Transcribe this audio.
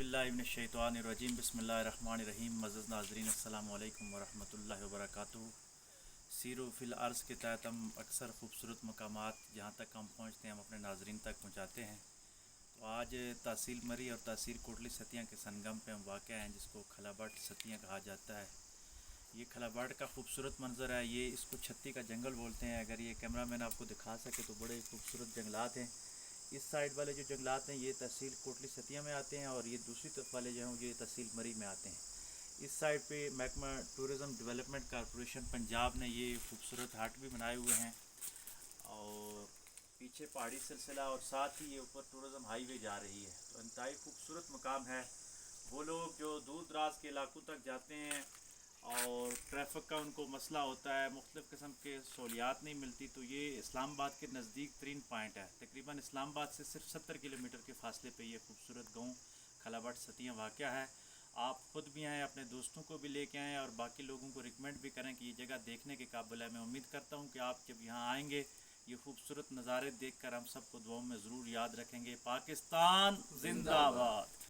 बिल्लाहि मिनश्शैतानिर्रजीम बिस्मिल्लाहिर्रहमानिर्रहीम। मज़्ज़ज़ नाज़रीन अस्सलामु अलैकुम वरहमतुल्लाहि वबरकातुहू। सीरो फिल अर्ज़ के तहत हम अक्सर ख़ूबसूरत मकामात जहाँ तक हम पहुँचते हैं हम अपने नाज़रीन तक पहुँचाते हैं। तो आज तहसील मरी और तहसील कोटली सतिया के संगम पे हम वाक़ हैं, जिसको खलाबट सतिया कहा जाता है। ये खलाबट का खूबसूरत मंज़र है। ये इसको छत्ती का जंगल बोलते हैं। अगर ये कैमरा मैन आपको दिखा सके तो बड़े खूबसूरत जंगलात हैं। इस साइड वाले जो जंगलात हैं ये तहसील कोटली सतिया में आते हैं और ये दूसरी तरफ वाले जो हैं ये तहसील मरी में आते हैं। इस साइड पे महकमा टूरिज़म डेवलपमेंट कॉरपोरेशन पंजाब ने ये खूबसूरत हाट भी बनाए हुए हैं और पीछे पहाड़ी सिलसिला और साथ ही ये ऊपर टूरिज़म हाईवे जा रही है। तो इंतहाई खूबसूरत मकाम है। वो लोग जो दूर दराज के इलाकों तक जाते हैं और ट्रैफिक का उनको मसला होता है, मुख्तलिफ़ किस्म के सहूलियात नहीं मिलती, तो ये इस्लामाबाद के नज़दीक तरीन पॉइंट है। तकरीबन इस्लामाबाद से सिर्फ 70 किलोमीटर के फ़ासले पे ये खूबसूरत गाँव खलाबट सतिया वाक़या है। आप ख़ुद भी आएँ, अपने दोस्तों को भी लेके आएँ और बाकी लोगों को रिकमेंड भी करें कि ये जगह देखने के काबिल है। मैं उम्मीद करता हूँ कि आप जब यहाँ आएँगे ये खूबसूरत नज़ारे देख कर हम सबको दुआओं में ज़रूर याद रखेंगे। पाकिस्तान जिंदाबाद।